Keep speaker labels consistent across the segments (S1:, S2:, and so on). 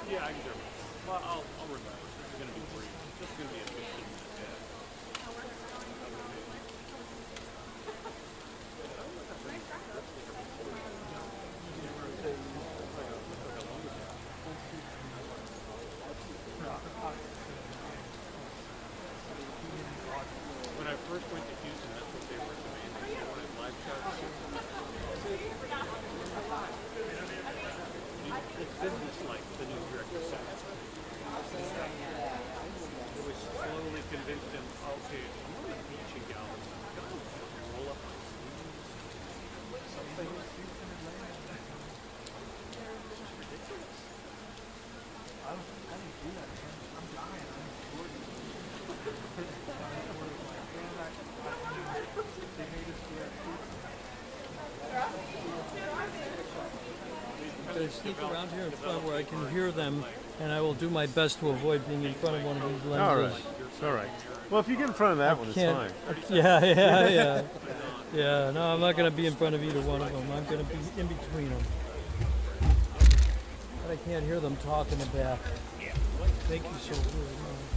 S1: Yeah, I can do it. Well, I'll remember. It's going to be brief. It's just going to be a 15-minute day. When I first went to Houston, that's what they were demanding. They wanted live charts. It's business like the news director said. It was slowly convinced him, okay, I'm on the beach in Galveston. Go roll up my sleeves. Something. It's just ridiculous.
S2: I didn't do that, man. I'm dying. I'm recording. They made us wear
S3: I'm going to sneak around here in front where I can hear them, and I will do my best to avoid being in front of one of these lenses.
S4: All right. Well, if you get in front of that one, it's fine.
S3: Yeah, no, I'm not going to be in front of either one of them. I'm going to be in between them. But I can't hear them talk in the back. Thank you so very much.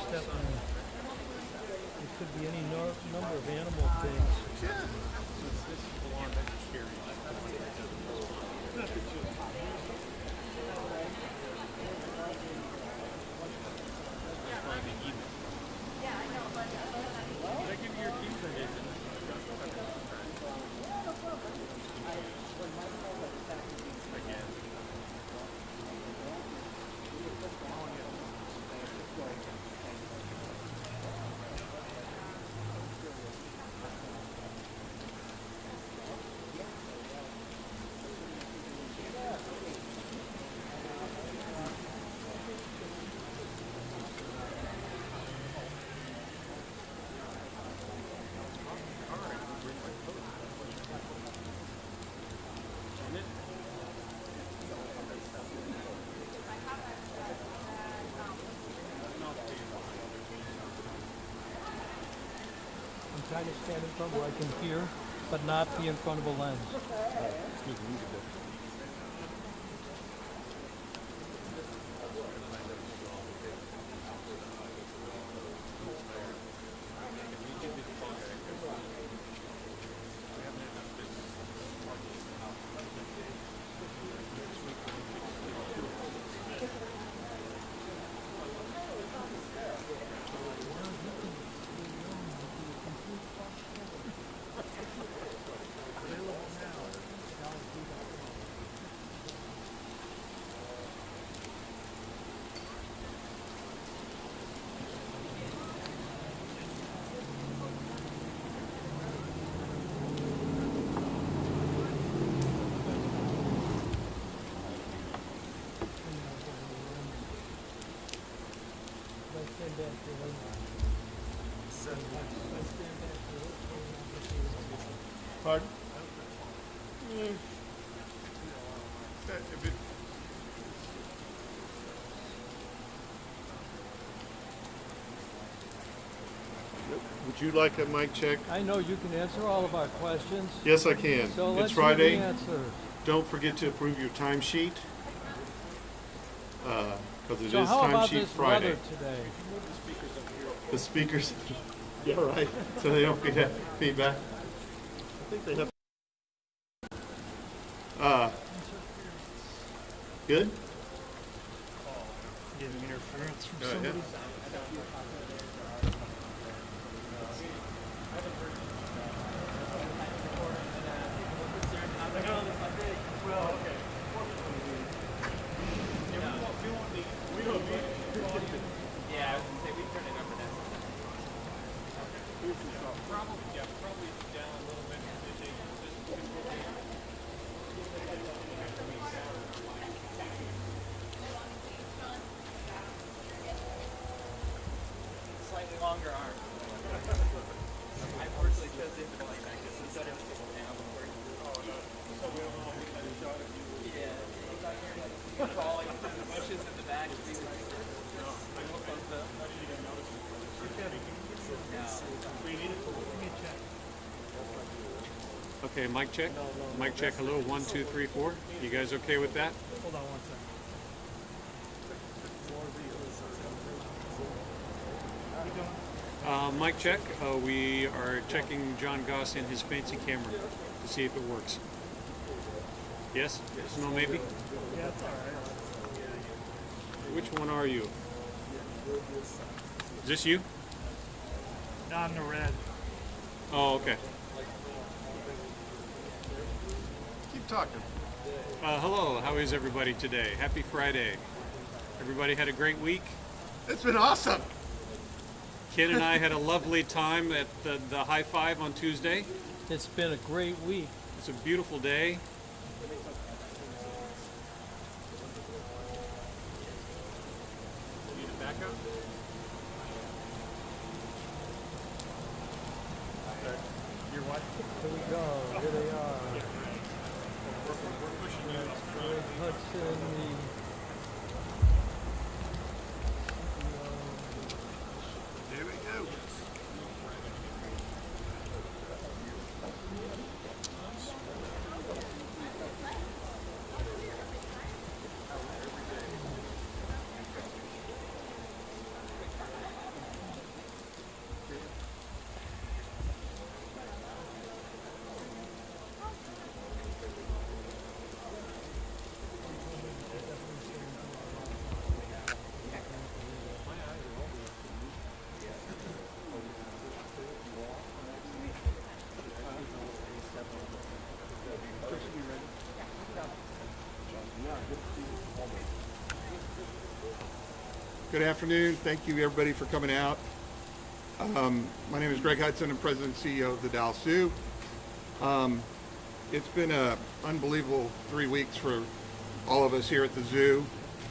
S3: Step on. It could be any number of animal things. I'm trying to stand in front where I can hear, but not be in front of a lens.
S4: Pardon? Would you like a mic check?
S3: I know you can answer all of our questions.
S4: Yes, I can.
S3: So let's
S4: It's Friday.
S3: hear the answer.
S4: Don't forget to approve your timesheet. Because it
S3: So
S4: is
S3: how about
S4: timesheet
S3: this
S4: Friday.
S3: weather today?
S4: The speakers. Yeah, right. So they don't get feedback. I think they have. Good?
S2: Getting interference from
S4: Go ahead.
S2: somebody.
S1: Probably down a little bit.
S5: Slightly longer arm. I unfortunately chose it like that because it's sort of yeah, crawl, you put the bushes in the back.
S1: Okay, mic check. Mic check. Hello. 1, 2, 3, 4. You guys okay with that?
S3: Hold on one second.
S1: Mic check. We are checking John Goss in his fancy camera to see if it works. Yes? Yes? No? Maybe?
S3: Yeah, it's all right.
S1: Which one are you? Is this you?
S3: Not in the red.
S1: Oh, okay.
S4: Keep talking.
S1: Hello. How is everybody today? Happy Friday. Everybody had a great week?
S4: It's been awesome.
S1: Ken and I had a lovely time at the High Five on Tuesday.
S3: It's been a great week.
S1: It's a beautiful day. Need a backup? Your what?
S3: Here we go. Here they are.
S1: We're pushing you.
S3: Greg Hudson,
S4: Here we go. Good afternoon. Thank you, everybody, for coming out. My name is Greg Hudson. I'm President and CEO of the Dallas Zoo. It's been an unbelievable 3 weeks for all of us here at the zoo,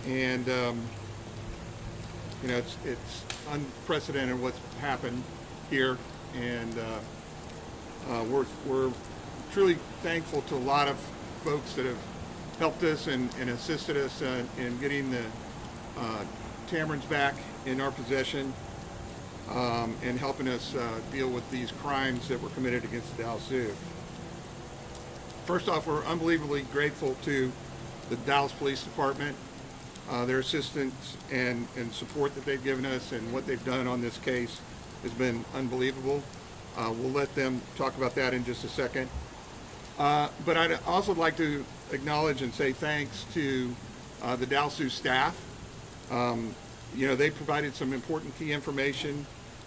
S4: and you know, it's unprecedented what's happened here, and we're truly thankful to a lot of folks that have helped us and assisted us in getting the tamarins back in our possession, and helping us deal with these crimes that were committed against the Dallas Zoo. First off, we're unbelievably grateful to the Dallas Police Department, their assistance and support that they've given us, and what they've done on this case has been unbelievable. We'll let them talk about that in just a second. But I'd also like to acknowledge and say thanks to the Dallas Zoo staff. You know, they provided some important key information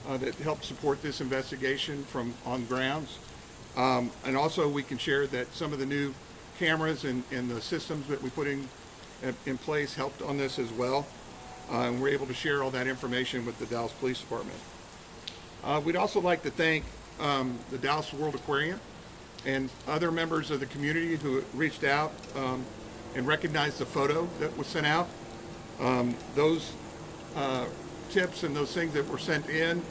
S4: that helped support this investigation from on grounds. And also we can share that some of the new cameras and the systems that we put in place helped on this as well. And we're able to share all that information with the Dallas Police Department. We'd also like to thank the Dallas World Aquarium and other members of the community who reached out and recognized the photo that was sent out. Those tips and those things that were sent in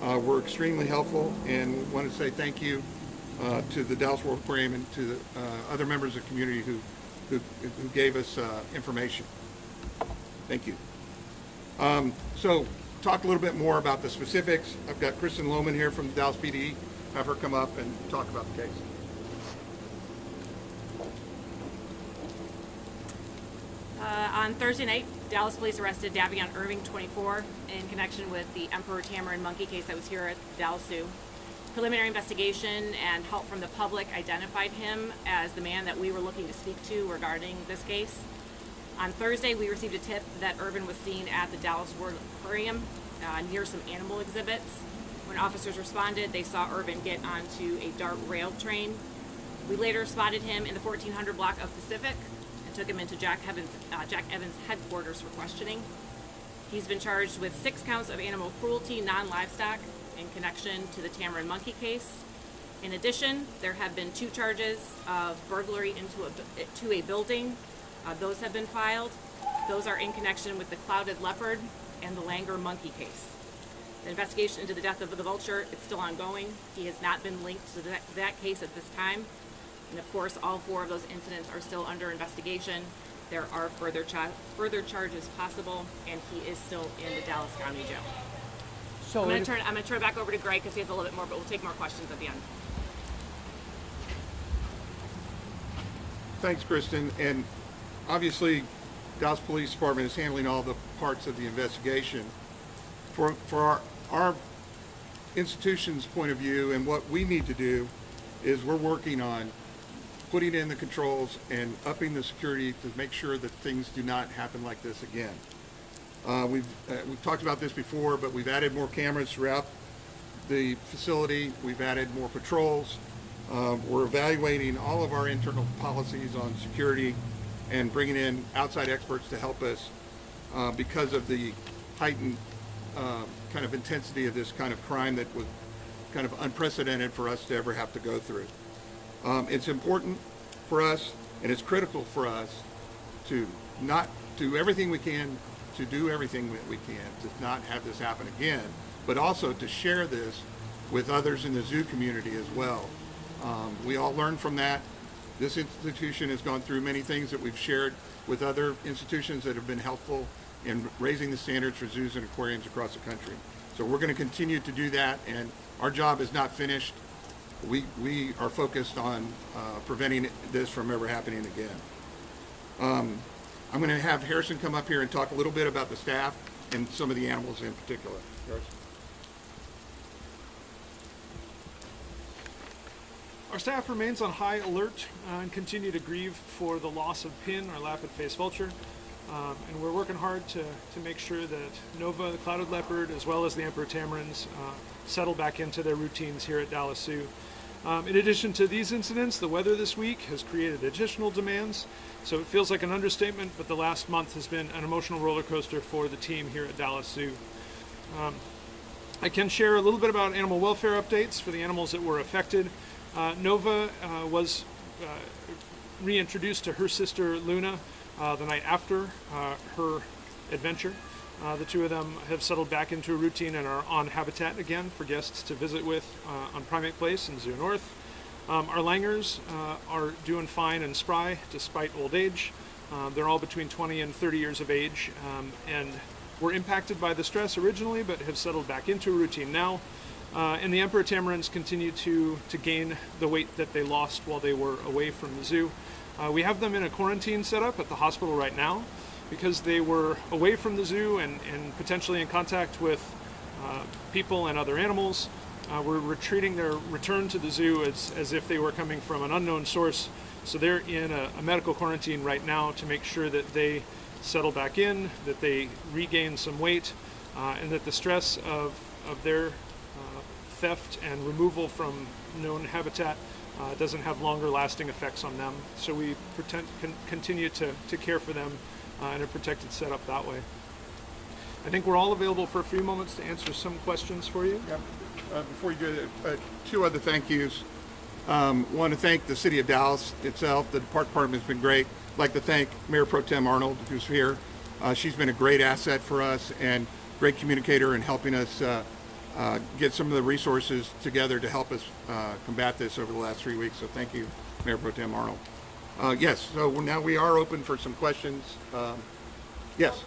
S4: were extremely helpful, and want to say thank you to the Dallas World Aquarium and to the other members of the community who gave us information. Thank you. So talk a little bit more about the specifics. I've got Kristen Lohman here from the Dallas PD. Have her come up and talk about the case.
S6: On Thursday night, Dallas police arrested Davion Irvin, 24, in connection with the Emperor Tamarin monkey case that was here at the Dallas Zoo. Preliminary investigation and help from the public identified him as the man that we were looking to speak to regarding this case. On Thursday, we received a tip that Irvin was seen at the Dallas World Aquarium near some animal exhibits. When officers responded, they saw Irvin get onto a dark rail train. We later spotted him in the 1400 block of Pacific and took him into Jack Evans' headquarters for questioning. He's been charged with 6 counts of animal cruelty, non-livestock, in connection to the tamarin monkey case. In addition, there have been 2 charges of burglary into a building. Those have been filed. Those are in connection with the clouded leopard and the Langer monkey case. The investigation into the death of the vulture is still ongoing. He has not been linked to that case at this time. And of course, all 4 of those incidents are still under investigation. There are further charges possible, and he is still in the Dallas County Jail.
S3: So
S6: I'm going to turn it back over to Greg because he has a little bit more, but we'll take more questions at the end.
S4: Thanks, Kristen. And obviously, Dallas Police Department is handling all the parts of the investigation. For our institution's point of view, and what we need to do is we're working on putting in the controls and upping the security to make sure that things do not happen like this again. We've talked about this before, but we've added more cameras throughout the facility. We've added more patrols. We're evaluating all of our internal policies on security and bringing in outside experts to help us because of the heightened kind of intensity of this kind of crime that was kind of unprecedented for us to ever have to go through. It's important for us, and it's critical for us to not do everything we can to do everything that we can to not have this happen again, but also to share this with others in the zoo community as well. We all learn from that. This institution has gone through many things that we've shared with other institutions that have been helpful in raising the standards for zoos and aquariums across the country. So we're going to continue to do that, and our job is not finished. We are focused on preventing this from ever happening again. I'm going to have Harrison come up here and talk a little bit about the staff and some of the animals in particular. Harrison.
S2: Our staff remains on high alert and continue to grieve for the loss of Pin, our lappet-faced vulture. And we're working hard to make sure that Nova, the clouded leopard, as well as the emperor tamarins settle back into their routines here at Dallas Zoo. In addition to these incidents, the weather this week has created additional demands. So it feels like an understatement, but the last month has been an emotional roller coaster for the team here at Dallas Zoo. I can share a little bit about animal welfare updates for the animals that were affected. Nova was reintroduced to her sister Luna the night after her adventure. The 2 of them have settled back into a routine and are on habitat again for guests to visit with on Primate Place in Zoo North. Our Langers are doing fine and spry despite old age. They're all between 20 and 30 years of age and were impacted by the stress originally, but have settled back into a routine now. And the emperor tamarins continue to gain the weight that they lost while they were away from the zoo. We have them in a quarantine setup at the hospital right now because they were away from the zoo and potentially in contact with people and other animals. We're treating their return to the zoo as if they were coming from an unknown source. So they're in a medical quarantine right now to make sure that they settle back in, that they regain some weight, and that the stress of their theft and removal from known habitat doesn't have longer lasting effects on them. So we continue to care for them in a protected setup that way. I think we're all available for a few moments to answer some questions for you.
S4: Yep. Before you do that, 2 other thank yous. Want to thank the City of Dallas itself. The Park Department has been great. I'd like to thank Mayor Pro Tem Arnold, who's here. She's been a great asset for us and great communicator in helping us get some of the resources together to help us combat this over the last 3 weeks. So thank you, Mayor Pro Tem Arnold. Yes, so now we are open for some questions. Yes.
S7: Is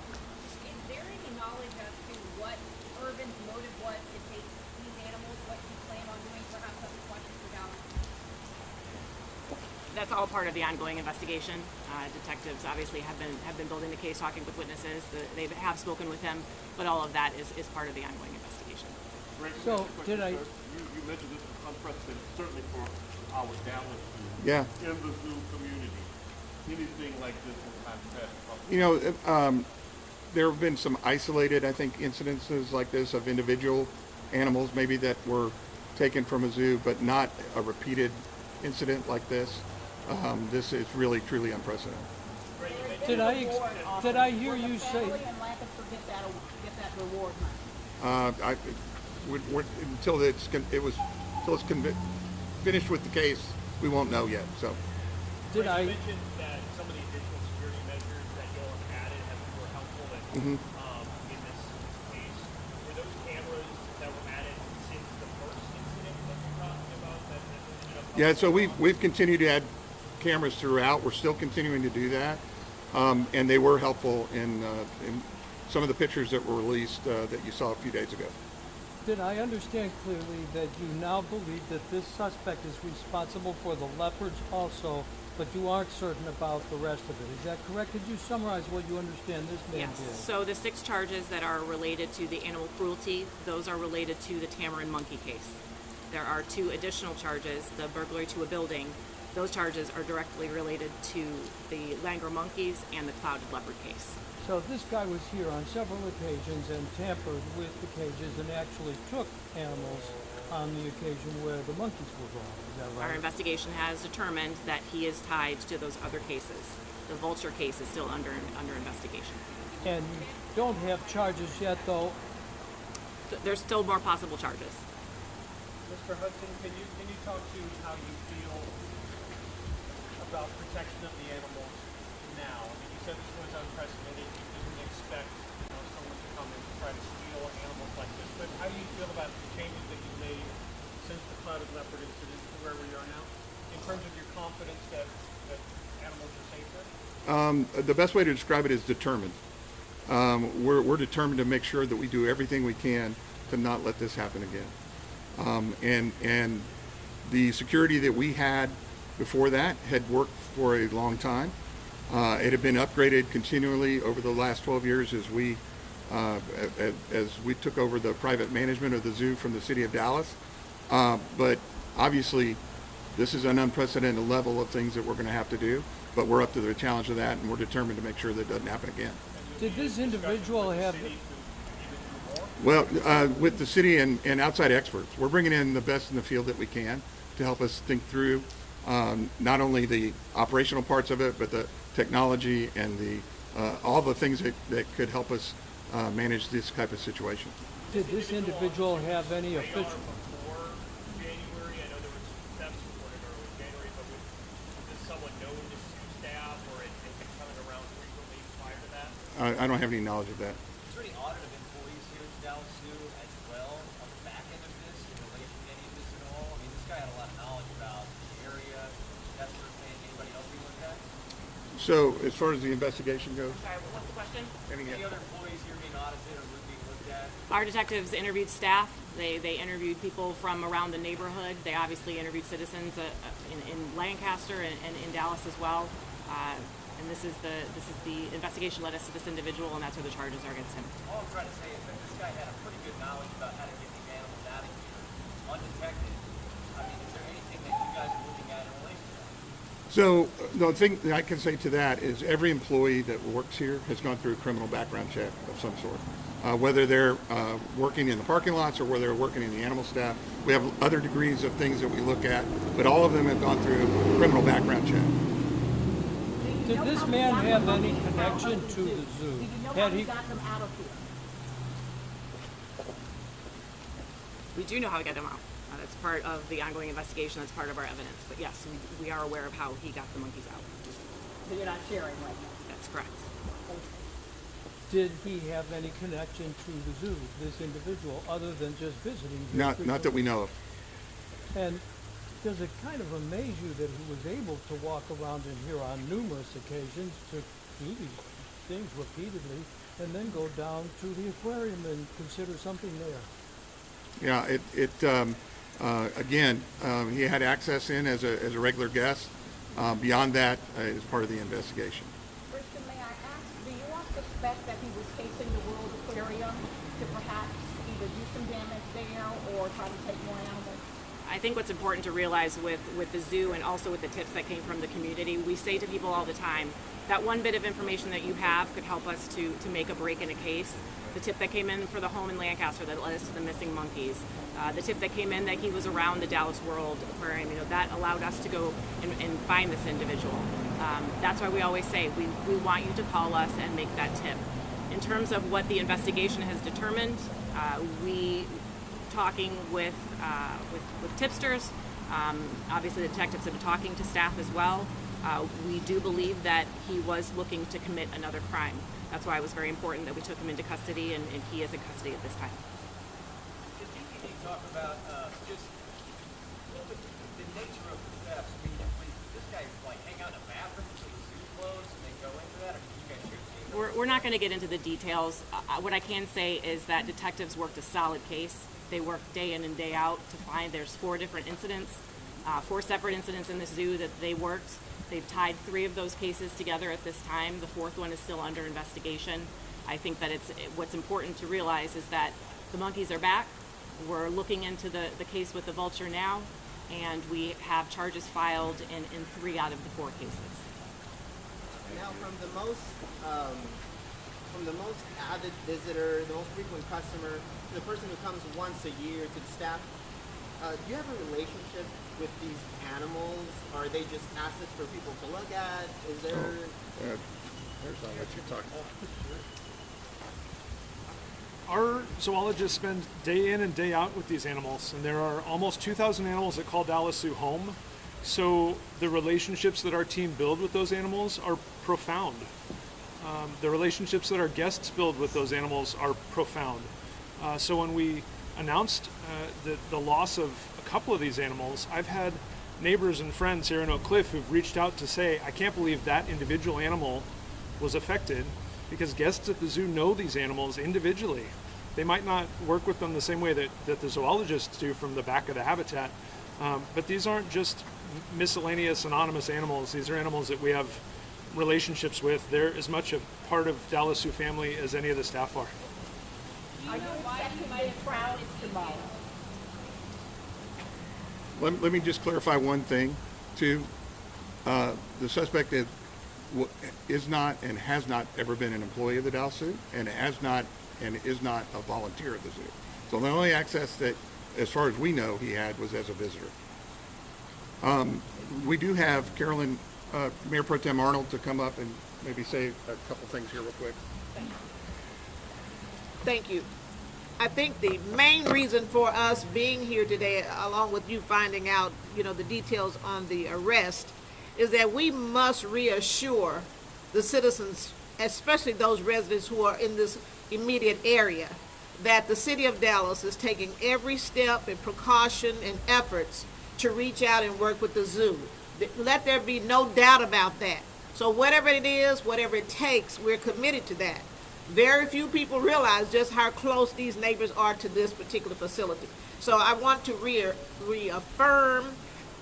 S7: there any knowledge as to what Irvin's motive was to take these animals, what he planned on doing, perhaps other questions for Dallas?
S6: That's all part of the ongoing investigation. Detectives obviously have been building the case, talking with witnesses. They have spoken with him, but all of that is part of the ongoing investigation.
S3: So, did I...
S1: You mentioned this is unprecedented, certainly for our Dallas zoo.
S4: Yeah.
S1: In the zoo community. Anything like this in times past?
S4: You know, there have been some isolated, I think, incidences like this of individual animals maybe that were taken from a zoo, but not a repeated incident like this. This is really, truly unprecedented.
S3: Did I hear you say...
S7: And Lappin forget that reward money?
S4: Until it's finished with the case, we won't know yet. So,
S3: Did
S1: You
S3: I?
S1: mentioned that some of the additional security measures that you all have added were helpful in this case. Were those cameras that were added since the first incident that you're talking about that ended up?
S4: yeah. So we've continued to add cameras throughout. We're still continuing to do that, and they were helpful in some of the pictures that were released that you saw a few days ago.
S3: Did I understand clearly that you now believe that this suspect is responsible for the leopards also, but you aren't certain about the rest of it? Is that correct? Could you summarize what you understand this man
S6: Yes.
S3: did?
S6: So the 6 charges that are related to the animal cruelty, those are related to the tamarin monkey case. There are 2 additional charges, the burglary to a building. Those charges are directly related to the langur monkeys and the clouded leopard case.
S3: So this guy was here on several occasions and tampered with the cages and actually took animals on the occasion where the monkeys were gone. Is that
S6: Our
S3: right?
S6: investigation has determined that he is tied to those other cases. The vulture case is still under investigation.
S3: And you don't have charges yet, though.
S6: There's still more possible charges.
S1: Mr. Hudson, can you talk to how you feel about protection of the animals now? I mean, you said this was unprecedented. You didn't expect someone to come and try to steal animals like this. But how do you feel about the changes that you made since the clouded leopard incident to where we are now, in terms of your confidence that animals are safer?
S4: The best way to describe it is determined. We're determined to make sure that we do everything we can to not let this happen again. And the security that we had before that had worked for a long time. It had been upgraded continually over the last 12 years as we took over the private management of the zoo from the city of Dallas. But obviously, this is an unprecedented level of things that we're going to have to do. But we're up to the challenge of that, and we're determined to make sure that it doesn't happen again.
S3: Did this individual have...
S4: Well, with the city and outside experts, we're bringing in the best in the field that we can to help us think through not only the operational parts of it, but the technology and all the things that could help us manage this type of situation.
S3: Did this individual have any official...
S1: Before January, I know there was some thefts reported early January, but was this someone known to zoo staff, or had been coming around frequently prior to that?
S4: I don't have any knowledge of that.
S5: Is there any audit of employees here at Dallas Zoo as well on the back end of this in relation to any of this at all? I mean, this guy had a lot of knowledge about the area, that sort of thing. Anybody else we looked at?
S4: So as far as the investigation goes,
S6: Sorry, what's the question?
S5: Any other employees here being audited or being looked at?
S6: Our detectives interviewed staff. They interviewed people from around the neighborhood. They obviously interviewed citizens in Lancaster and in Dallas as well. And this is the investigation led us to this individual, and that's where the charges are against him.
S5: All I'm trying to say is that this guy had a pretty good knowledge about how to get these animals out of here undetected. I mean, is there anything that you guys are looking at in relation to that?
S4: so the thing that I can say to that is every employee that works here has gone through a criminal background check of some sort. Whether they're working in the parking lots or whether they're working in the animal staff, we have other degrees of things that we look at, but all of them have gone through a criminal background check.
S3: Did this man have any connection to the zoo?
S7: Do you know
S3: Had
S7: how
S3: he...
S7: he got them out of here?
S6: We do know how to get them out. That's part of the ongoing investigation. That's part of our evidence. But yes, we are aware of how he got the monkeys out.
S7: So you're not sharing right now?
S6: That's correct.
S3: Did he have any connection to the zoo, this individual, other than just visiting? here
S4: Not that we
S3: frequently?
S4: know of.
S3: And does it kind of amaze you that he was able to walk around in here on numerous occasions to do these things repeatedly and then go down to the aquarium and consider something there?
S4: Yeah, again, he had access in as a regular guest. Beyond that is part of the investigation.
S7: Christian, may I ask, do you all suspect that he was casing the World Aquarium to perhaps either do some damage there or try to take more animals?
S6: I think what's important to realize with the zoo and also with the tips that came from the community, we say to people all the time, that one bit of information that you have could help us to make a break in a case. The tip that came in for the home in Lancaster that led us to the missing monkeys. The tip that came in that he was around the Dallas World Aquarium, that allowed us to go and find this individual. That's why we always say we want you to call us and make that tip. In terms of what the investigation has determined, we talking with tipsters. Obviously, the detectives have been talking to staff as well. We do believe that he was looking to commit another crime. That's why it was very important that we took him into custody, and he is in custody at this time.
S5: Can you talk about just a little bit the nature of the thefts? I mean, this guy like hang out in a bathroom until the zoo closed and then go into that, or did you guys shoot?
S6: We're not going to get into the details. What I can say is that detectives worked a solid case. They worked day in and day out to find there's 4 different incidents, 4 separate incidents in the zoo that they worked. They've tied 3 of those cases together at this time. The 4th one is still under investigation. I think that what's important to realize is that the monkeys are back. We're looking into the case with the vulture now, and we have charges filed in 3 out of the 4 cases.
S8: Now, from the most avid visitor, the most frequent customer, to the person who comes once a year to the staff, do you have a relationship with these animals? Are they just assets for people to look at? Is there...
S4: There's not what you're talking about.
S2: Our zoologists spend day in and day out with these animals, and there are almost 2,000 animals that call Dallas Zoo home. So the relationships that our team build with those animals are profound. The relationships that our guests build with those animals are profound. So when we announced the loss of a couple of these animals, I've had neighbors and friends here in Oak Cliff who've reached out to say, I can't believe that individual animal was affected, because guests at the zoo know these animals individually. They might not work with them the same way that the zoologists do from the back of the habitat, but these aren't just miscellaneous anonymous animals. These are animals that we have relationships with. They're as much a part of Dallas Zoo family as any of the staff are.
S7: Are you expecting big crowds tomorrow?
S4: Let me just clarify one thing, too. The suspect is not and has not ever been an employee of the Dallas Zoo, and is not a volunteer of the zoo. So the only access that, as far as we know, he had was as a visitor. We do have Carolyn, Mayor Pro Tem Arnold, to come up and maybe say a couple things here real quick.
S9: Thank you. I think the main reason for us being here today, along with you finding out, the details on the arrest, is that we must reassure the citizens, especially those residents who are in this immediate area, that the city of Dallas is taking every step and precaution and efforts to reach out and work with the zoo. Let there be no doubt about that. So whatever it is, whatever it takes, we're committed to that. Very few people realize just how close these neighbors are to this particular facility. So I want to reaffirm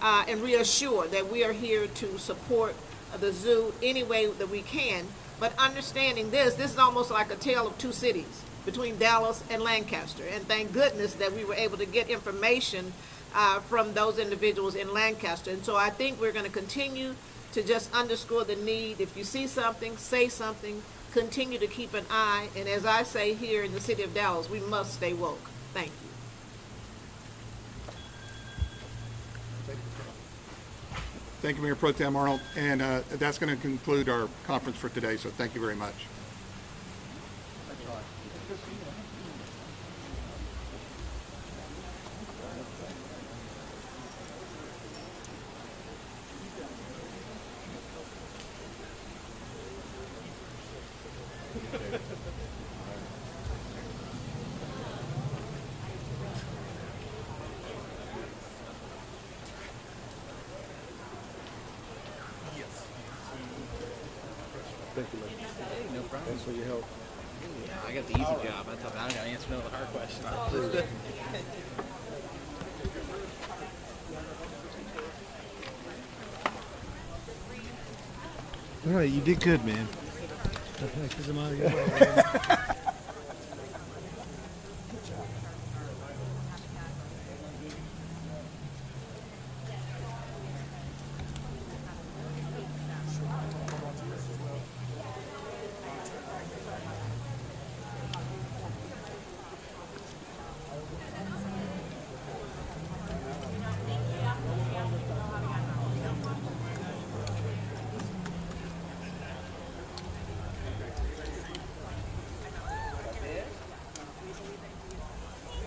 S9: and reassure that we are here to support the zoo any way that we can, but understanding this is almost like a tale of 2 cities between Dallas and Lancaster, and thank goodness that we were able to get information from those individuals in Lancaster. And so I think we're going to continue to just underscore the need. If you see something, say something, continue to keep an eye, and as I say here in the city of Dallas, we must stay woke. Thank you.
S4: Thank you, Mayor Pro Tem Arnold, and that's going to conclude our conference for today, so thank you very much.
S10: Thank you, man.
S5: No problem.
S10: Thanks for your help.
S5: I got the easy job. I thought I don't got to answer none of the hard questions.
S10: All right, you did good, man.
S3: Because I'm out of your way.